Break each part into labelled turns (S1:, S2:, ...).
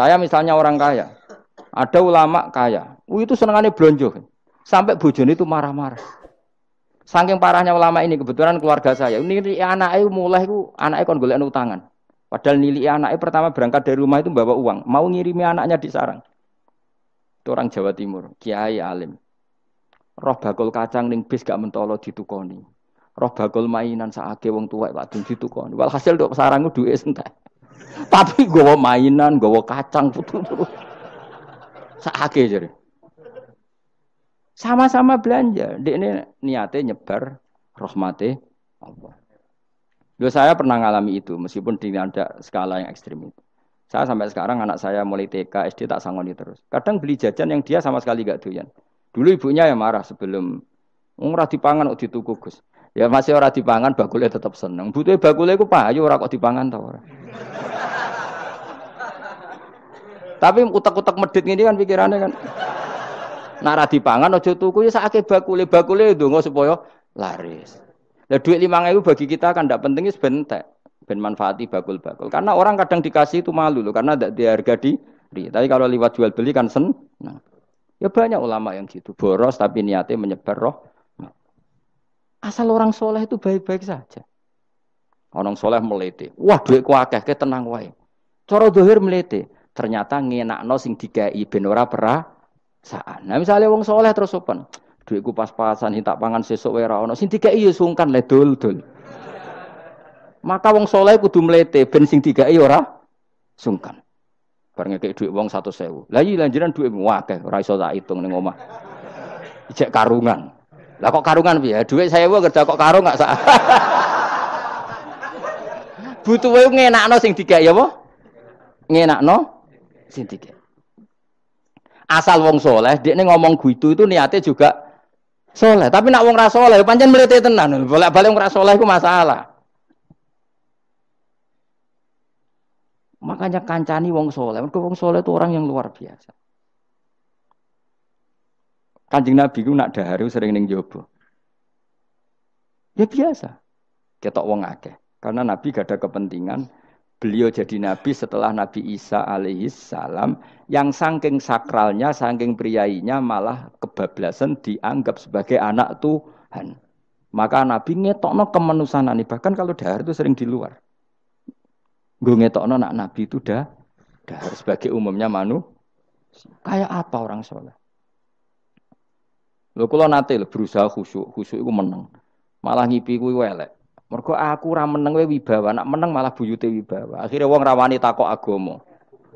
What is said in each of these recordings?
S1: Saya misalnya orang kaya, ada ulama kaya, itu senengannya blonjo, sampai bojone itu marah-marah. Saking parahnya ulama ini, kebetulan keluarga saya, ini anaknya mulai itu anaknya kon golek utangan. Padahal nilai anaknya pertama berangkat dari rumah itu bawa uang, mau ngirimi anaknya di sarang. Itu orang Jawa Timur, kiai alim. Roh bakul kacang ning bis gak mentolo ditukoni. Roh bakul mainan saake wong tuwek Pak ditukoni. Walhasil tok sarang duwe entek. Tapi gowo mainan, gowo kacang putu-putu. Saake jare. Sama-sama belanja. Dekne niate nyebar rahmate Allah. Saya pernah ngalami itu meskipun tidak ada skala yang ekstrim itu. Saya sampai sekarang anak saya mulai TK, SD tak sangoni terus. Kadang beli jajan yang dia sama sekali gak doyan. Dulu ibunya yang marah sebelum ora dipangan kok dituku Gus. Ya masih ora dipangan bakule tetap seneng. Butuhe bakule ku payu ora kok dipangan ta ora. Tapi utek-utek medhit ngene kan pikirannya kan. Nek ora dipangan aja tuku ya sakake bakule ndonga supaya laris. Lah duit 5.000 bagi kita kan ndak penting wis bentek. Ben manfaati bakul-bakul. Karena orang kadang dikasih itu malu loh karena ndak diharga diri. Tapi kalau lewat jual beli kan senang. Ya banyak ulama yang gitu, boros tapi niatnya menyebar roh. Asal orang soleh itu baik-baik saja. Orang soleh melete, wah duitku akeh, tenang wae. Cara dohir melete, ternyata ngenakno sing dikai ben ora perasaan. Nah misalnya wong soleh terus sopan, duitku pas-pasan tak pangan sesuk wae ora ono, sing dikai ya sungkan le dul-dul. Maka wong soleh kudu melete ben sing dikai ora sungkan. Bar ngekek dhuwit wong 100.000. Lah iya lanjiran dhuwitmu akeh, ora iso tak hitung ning omah. Ijek karungan. Lah kok karungan piye? Dhuwit 1.000 kerja kok karung gak sak. Butuhe ngenakno sing digawe apa? Ngenakno sing digawe. Asal wong soleh, dekne ngomong gitu itu niate juga soleh. Tapi nak wong ra soleh pancen mlete tenan. Bolak-balik wong ra soleh iku masalah. Makanya kancani wong soleh. Wong soleh itu orang yang luar biasa. Kanjeng Nabi ku nak dahar sering ning jaba. Ya biasa. Ketok wong akeh. Karena Nabi gak ada kepentingan beliau jadi Nabi setelah Nabi Isa alaihis salam yang saking sakralnya, saking priainya malah kebablasan dianggap sebagai anak Tuhan. Maka Nabi ngetokno kemanusiaan. Bahkan kalau dahar itu sering di luar. Gue ngetokno nak Nabi itu dah sebagai umumnya kayak apa orang soleh. Lho kula nate lho berusaha khusyuk iku meneng. Malah ngipi kuwi elek. Mergo aku ora meneng wae wibawa, nak meneng malah buyute wibawa. Akhire wong ra wani takok agama.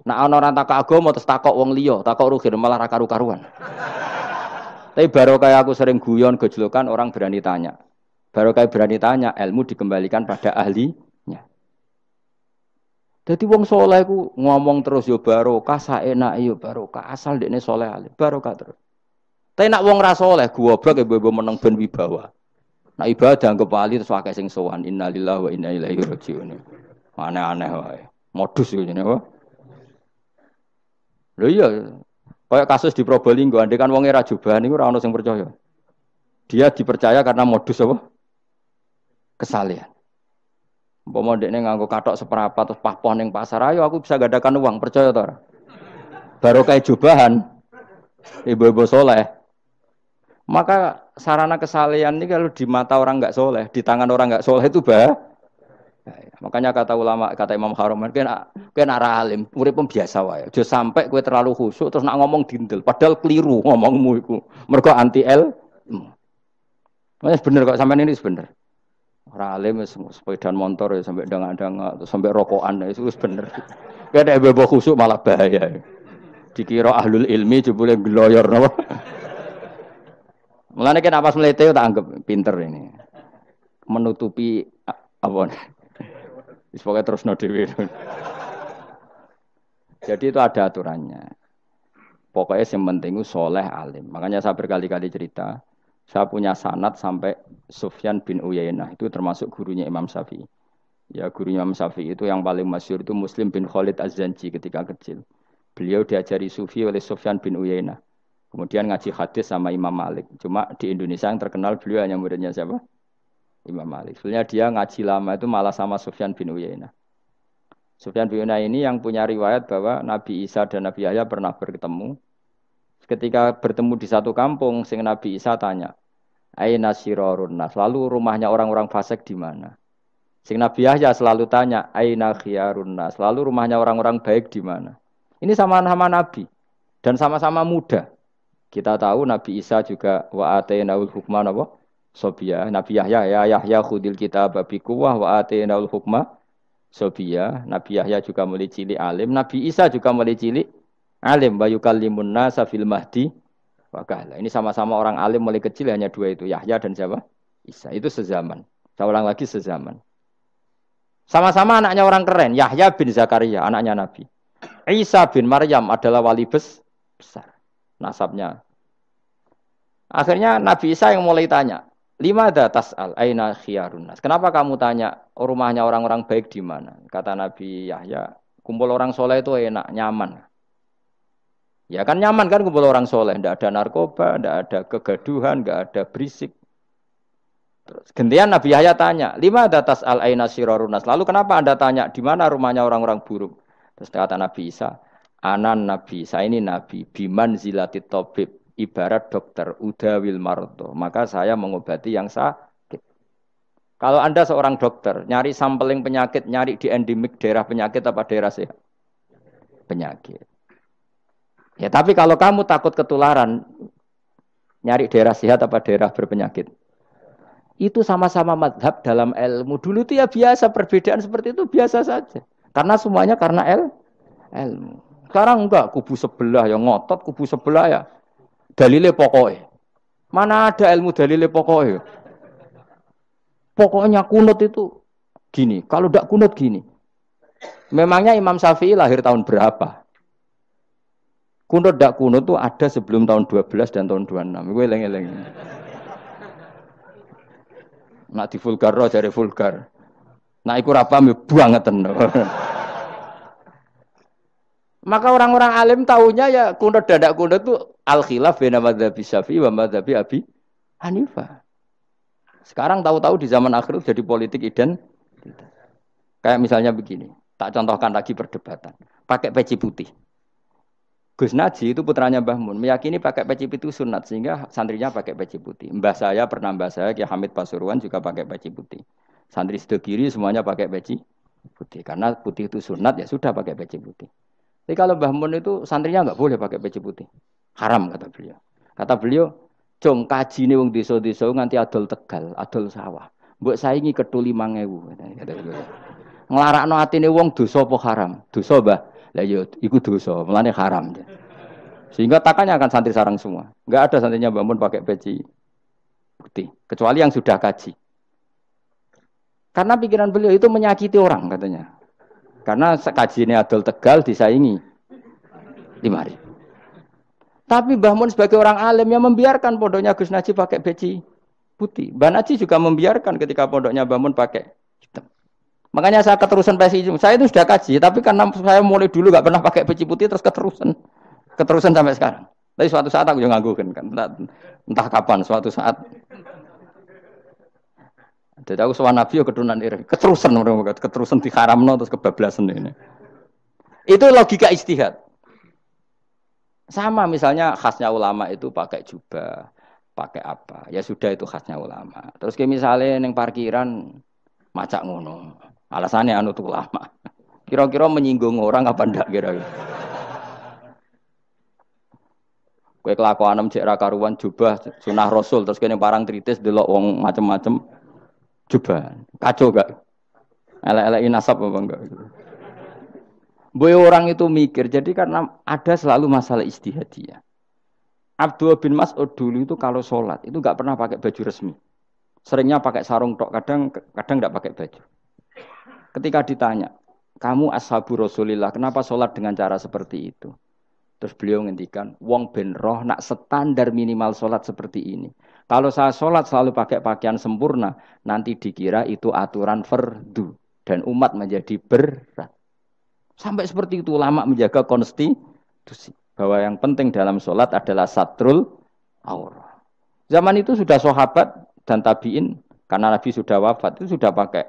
S1: Nak ana ora takok agama terus takok wong liya, takok rugi malah ra karu-karuan. Tapi baru kayak aku sering guyon gejlokan orang berani tanya. Baru kayak berani tanya, ilmu dikembalikan pada ahlinya. Jadi wong soleh ku ngomong terus yo barokah, saenake yo barokah, asal dekne soleh alim, barokah terus. Tapi nak wong ra soleh goblok ya mbok meneng ben wibawa. Nak ibadah anggap wali terus akeh sing sowan, innalillahi wa inna ilaihi raji'un. Aneh-aneh wae. Modus yo jenenge wae. Lho iya, kayak kasus di Probolinggo, andai kan wong ra jubahan niku ora ono sing percaya. Dia dipercaya karena modus apa? Kesalehan. Umpama ndekne nganggo kathok seprapat terus pahpoh ning pasar, ayo aku bisa gadakan uang, percaya ta ora? Baru kayak jubahan ibu-ibu soleh. Maka sarana kesalehan ini kalau di mata orang enggak soleh, di tangan orang enggak soleh itu bahaya. Makanya kata ulama, kata Imam Haromen, kowe ora alim, urip biasa wae. Aja sampai kowe terlalu khusyuk terus nak ngomong dindel, padahal keliru ngomongmu iku. Mergo anti ilmu. Wes bener kok sampean ini bener. Ora alim sepeda motor ya sampai dangak-dangak sampai rokokan itu wis bener. Kowe nek bebo khusuk malah bahaya. Dikira ahlul ilmi jebule gloyor napa. Mulane kan pas mlete tak anggap pinter ini. Menutupi apa. Wis pokoke terusno dhewe. Jadi itu ada aturannya. Pokoknya yang penting itu soleh alim. Makanya saya berkali-kali cerita. Saya punya sanad sampai Sufyan bin Uyainah itu termasuk gurunya Imam Syafi'i. Ya gurunya Imam Syafi'i itu yang paling masyhur itu Muslim bin Khalid Az-Zanji ketika kecil. Beliau diajari sufi oleh Sufyan bin Uyainah. Kemudian ngaji hadis sama Imam Malik. Cuma di Indonesia yang terkenal beliau hanya muridnya siapa? Imam Malik. Sebenarnya dia ngaji lama itu malah sama Sufyan bin Uyainah. Sufyan bin Uyainah ini yang punya riwayat bahwa Nabi Isa dan Nabi Yahya pernah bertemu. Ketika bertemu di satu kampung, sing Nabi Isa tanya, "Aina sirarun nas?" Lalu rumahnya orang-orang fasik di mana? Sing Nabi Yahya selalu tanya, "Aina khiyarun nas?" Lalu rumahnya orang-orang baik di mana? Ini sama-sama Nabi dan sama-sama muda. Kita tahu Nabi Isa juga wa atainaul hukma napa? Sobia. Nabi Yahya ya Yahya khudil kitab bi quwwah wa atainaul hukma sobia. Nabi Yahya juga mulai cilik alim, Nabi Isa juga mulai cilik alim wa yukallimun nasa fil mahdi wa kahla. Ini sama-sama orang alim mulai kecil, hanya dua itu, Yahya dan siapa? Isa. Itu sezaman. Saya ulang lagi, sezaman. Sama-sama anaknya orang keren, Yahya bin Zakaria, anaknya Nabi. Isa bin Maryam adalah wali besar nasabnya. Akhirnya Nabi Isa yang mulai tanya, "Limada tas'al aina khiyarun nas?" Kenapa kamu tanya rumahnya orang-orang baik di mana? Kata Nabi Yahya, kumpul orang soleh itu enak, nyaman. Ya kan nyaman kan kumpul orang soleh, tidak ada narkoba, tidak ada kegaduhan, tidak ada berisik. Terus gantian Nabi Yahya tanya, "Limada tas'al aina sirarun nas?" Lalu kenapa Anda tanya di mana rumahnya orang-orang buruk? Terus kata Nabi Isa, "Anan Nabi, saya ini Nabi, biman zilatit tabib, ibarat dokter, udawil marto." Maka saya mengobati yang sakit. Kalau Anda seorang dokter, nyari sampling penyakit, nyari di endemik daerah penyakit apa daerah sehat? Penyakit. Ya tapi kalau kamu takut ketularan, nyari daerah sehat apa daerah berpenyakit? Itu sama-sama madhab dalam ilmu. Dulu itu ya biasa, perbedaan seperti itu biasa saja. Karena semuanya karena ilmu. Sekarang enggak, kubu sebelah ya ngotot, kubu sebelah ya dalile pokoknya. Mana ada ilmu dalile pokoknya? Pokoknya kunut itu gini, kalau enggak kunut gini. Memangnya Imam Syafi'i lahir tahun berapa? Kunut enggak kunut itu ada sebelum tahun 12 dan tahun 26. Gue eleng-eleng. Nak di vulgar roh jare vulgar. Nak iku ra paham bangetan. Maka orang-orang alim tahunya ya kunut dadak kunut itu al-khilaf baina madzhab Syafi'i wa madzhab Abi Hanifah. Sekarang tahu-tahu di zaman akhir jadi politik identitas. Kayak misalnya begini, tak contohkan lagi perdebatan. Pakai peci putih. Gus Naji itu putranya Mbah Mun, meyakini pakai peci putih sunat sehingga santrinya pakai peci putih. Mbah saya, Kiai Hamid Pasuruan juga pakai peci putih. Santri sebelah kiri semuanya pakai peci putih karena putih itu sunat, ya sudah pakai peci putih. Tapi kalau Mbah Mun itu santrinya enggak boleh pakai peci putih. Haram kata beliau. Kata beliau, "Cung kajine wong desa-desa nganti adol Tegal, adol sawah. Mbok saingi ketu 5.000." Kata beliau. Nglarakno atine wong dosa apa haram? Dosa, Mbah. Lah ya iku dosa, mulane haram. Sehingga takannya akan santri sarang semua. Enggak ada santrinya Mbah Mun pakai peci putih, kecuali yang sudah kaji. Karena pikiran beliau itu menyakiti orang katanya. Karena kajiannya adol Tegal disaingi 5.000. Tapi Mbah Mun sebagai orang alim yang membiarkan pondoknya Gus Naji pakai peci putih. Mbah Naji juga membiarkan ketika pondoknya Mbah Mun pakai hitam. Makanya saya keterusan peci. Saya itu sudah kaji, tapi karena saya mulai dulu nggak pernah pakai peci putih terus keterusan sampai sekarang. Tapi suatu saat aku juga nganggukan kan, entah kapan suatu saat. Jadi aku soal Nabi keturunan iri, keterusan diharamno terus kebablasan ini. Itu logika ijtihad. Sama misalnya khasnya ulama itu pakai jubah, pakai apa? Ya sudah itu khasnya ulama. Terus kayak misalnya neng parkiran macak ngono. Alasannya anut ulama. Kira-kira menyinggung orang apa ndak kira-kira? Kowe kelakuanem cek ra karuan jubah sunah Rasul terus kene parang tritis delok wong macem-macem jubah. Kacau gak? Elek-eleki nasab apa enggak? Boy orang itu mikir, jadi karena ada selalu masalah ijtihadiyah. Abdullah bin Mas'ud dulu itu kalau sholat itu nggak pernah pakai baju resmi, seringnya pakai sarung tok, kadang nggak pakai baju. Ketika ditanya, kamu ashabu Rasulillah, kenapa sholat dengan cara seperti itu? Terus beliau ngendikan, wong ben roh nak standar minimal sholat seperti ini. Kalau saya sholat selalu pakai pakaian sempurna, nanti dikira itu aturan fardu dan umat menjadi berat. Sampai seperti itu ulama menjaga konstitusi bahwa yang penting dalam sholat adalah satrul aurah. Zaman itu sudah sahabat dan tabiin karena Nabi sudah wafat itu sudah pakai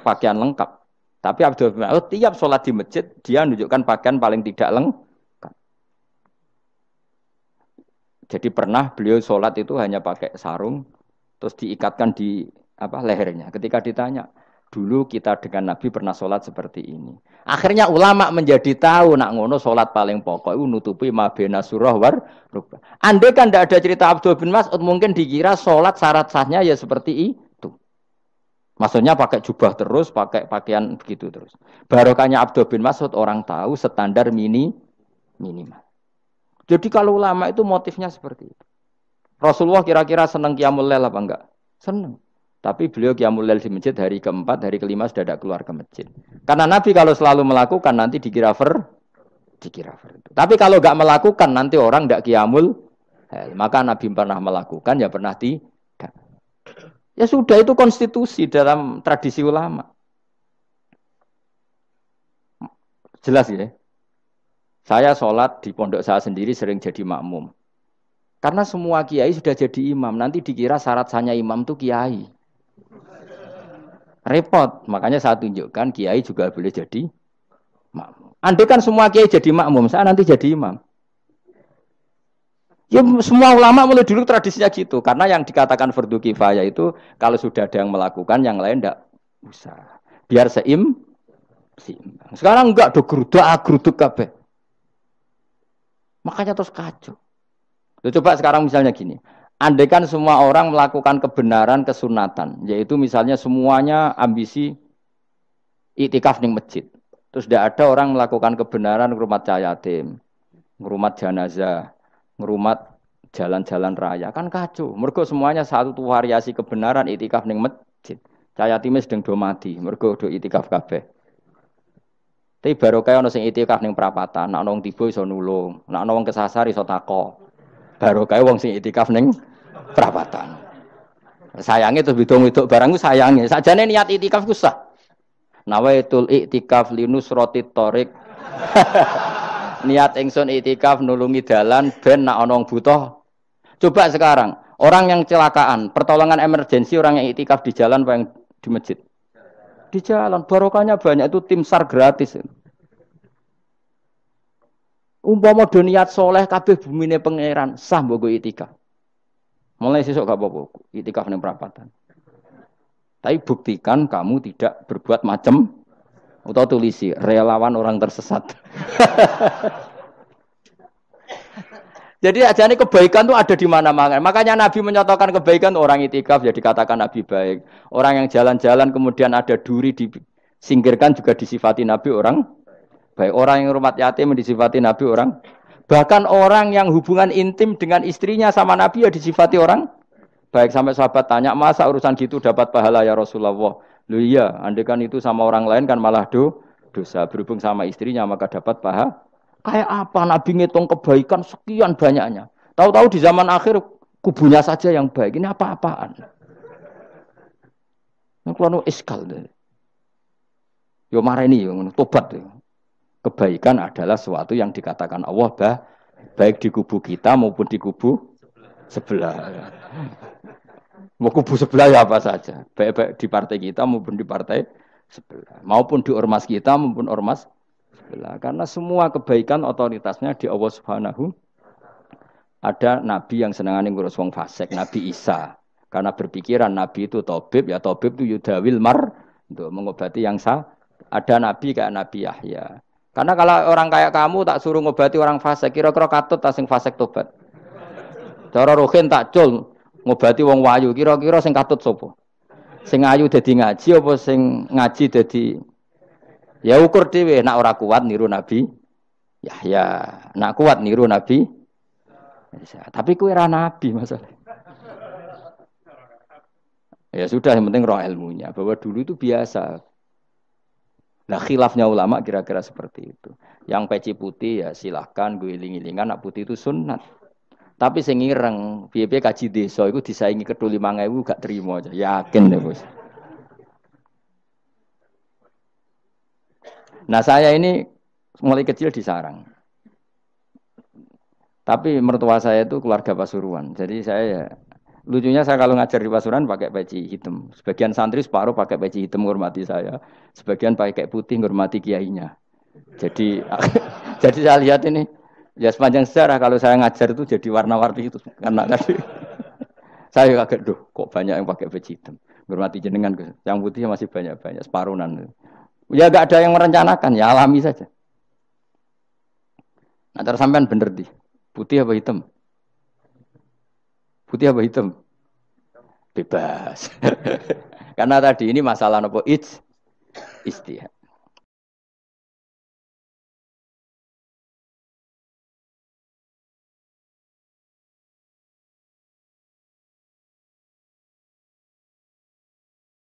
S1: pakaian lengkap. Tapi Abdul bin Mas'ud tiap sholat di masjid dia menunjukkan pakaian paling tidak lengkap. Jadi pernah beliau sholat itu hanya pakai sarung, terus diikatkan di lehernya. Ketika ditanya, dulu kita dengan Nabi pernah sholat seperti ini. Akhirnya ulama menjadi tahu nak ngono sholat paling pokok itu nutupi mabena surah war rukbah. Andai kan tidak ada cerita Abdul bin Mas'ud mungkin dikira sholat syarat sahnya ya seperti itu. Maksudnya pakai jubah terus, pakai pakaian begitu terus. Barokahnya Abdul bin Mas'ud orang tahu standar minimal. Jadi kalau ulama itu motifnya seperti itu. Rasulullah kira-kira senang qiyamul lail apa enggak? Senang. Tapi beliau qiyamul lail di masjid hari keempat, hari kelima sudah tidak keluar ke masjid. Karena Nabi kalau selalu melakukan nanti dikira dikira. Tapi kalau enggak melakukan nanti orang enggak qiyamul lail. Maka Nabi pernah melakukan ya pernah tidak. Ya sudah itu konstitusi dalam tradisi ulama. Jelas ya. Saya sholat di pondok saya sendiri sering jadi makmum. Karena semua kiai sudah jadi imam. Nanti dikira syarat sahnya imam itu kiai. Repot. Makanya saya tunjukkan kiai juga boleh jadi makmum. Andai kan semua kiai jadi makmum, saya nanti jadi imam. Ya semua ulama mulai dulu tradisinya gitu. Karena yang dikatakan fardu kifayah itu kalau sudah ada yang melakukan, yang lain tidak usah. Biar seimbang. Sekarang enggak do geruduk kabeh. Makanya terus kacau. Coba sekarang misalnya gini. Andai kan semua orang melakukan kebenaran kesunatan, yaitu misalnya semuanya ambisi iktikaf di masjid. Terus tidak ada orang melakukan kebenaran ngrumat yatim, ngrumat jenazah, ngrumat jalan-jalan raya. Kan kacau. Mergo semuanya satu variasi kebenaran iktikaf di masjid. Yatime sedang do mati, mergo do iktikaf kabeh. Tapi baru kaya ono sing itikaf ning perapatan, nek ono wong tiba iso nulung, nek ono wong kesasar iso tako. Baru kaya wong sing itikaf ning perapatan. Sayange terus bidung-bidung barang ku sayange. Sakjane niat itikaf ku sah. Nawaitul iktikaf linusrati thoriq. Niat ingsun itikaf nulungi dalan ben nek ono wong butuh. Coba sekarang, orang yang kecelakaan, pertolongan emergensi orang yang itikaf di jalan apa yang di masjid? Di jalan, barokahnya banyak itu tim SAR gratis. Umpama do niat soleh kabeh bumine pangeran, sah mbok itikaf. Mulai sesuk gak apa-apa, itikaf ning perapatan. Tapi buktikan kamu tidak berbuat macam atau tulisi relawan orang tersesat. Jadi ajane kebaikan itu ada di mana-mana. Makanya Nabi menyatakan kebaikan orang itikaf ya dikatakan Nabi baik. Orang yang jalan-jalan kemudian ada duri disingkirkan juga disifati Nabi orang baik. Orang yang rumah yatim disifati Nabi orang. Bahkan orang yang hubungan intim dengan istrinya sama Nabi ya disifati orang baik. Sampai sahabat tanya, masa urusan gitu dapat pahala ya Rasulullah? Loh iya, andai kan itu sama orang lain kan malah dosa. Berhubung sama istrinya maka dapat pahala. Kayak apa Nabi ngitung kebaikan sekian banyaknya. Tahu-tahu di zaman akhir kubunya saja yang baik. Ini apa-apaan? Ini kalau iskal deh. Yo mareni yo tobat. Kebaikan adalah sesuatu yang dikatakan Allah baik di kubu kita maupun di kubu sebelah. Mau kubu sebelah ya apa saja. Baik di partai kita maupun di partai sebelah. Maupun di ormas kita maupun ormas karena semua kebaikan otoritasnya di Allah Subhanahu. Ada nabi yang senengane ngurus wong fasik, Nabi Isa. Karena berpikiran nabi itu tabib, ya tabib itu yudawil mar untuk mengobati yang sah. Ada nabi kayak Nabi Yahya. Karena kalau orang kayak kamu tak suruh ngobati orang fasik, kira-kira katut ta sing fasik tobat. Cara rohin tak cul ngobati wong wayu, kira-kira sing katut sapa? Sing ayu dadi ngaji apa sing ngaji dadi. Ya ukur dhewe, nak ora kuat niru Nabi Yahya, nak kuat niru Nabi Isa. Tapi kowe ora nabi masalah. Ya sudah, yang penting roh ilmunya. Bahwa dulu itu biasa. Nah khilafnya ulama kira-kira seperti itu. Yang peci putih ya silahkan gue iling-ilingan, nak putih itu sunat. Tapi sing ireng, piye-piye kaji desa iku disaingi kedul 5.000 gak terima aja. Yakin deh bos. Nah saya ini mulai kecil di sarang. Tapi mertua saya itu keluarga Pasuruan. Jadi saya ya Lucunya saya kalau ngajar di Pasuruan pakai peci hitam. Sebagian santri separuh pakai peci hitam menghormati saya. Sebagian pakai putih menghormati kiainya. Jadi jadi saya lihat ini ya sepanjang sejarah kalau saya ngajar itu jadi warna-warni itu karena tadi saya kaget doh kok banyak yang pakai peci hitam. Menghormati jenengan yang putih masih banyak-banyak separuhan. Ya gak ada yang merencanakan ya alami saja. Nah, terus sampean bener di putih apa hitam? Putih apa hitam? Bebas. Karena tadi ini masalah nopo istihad.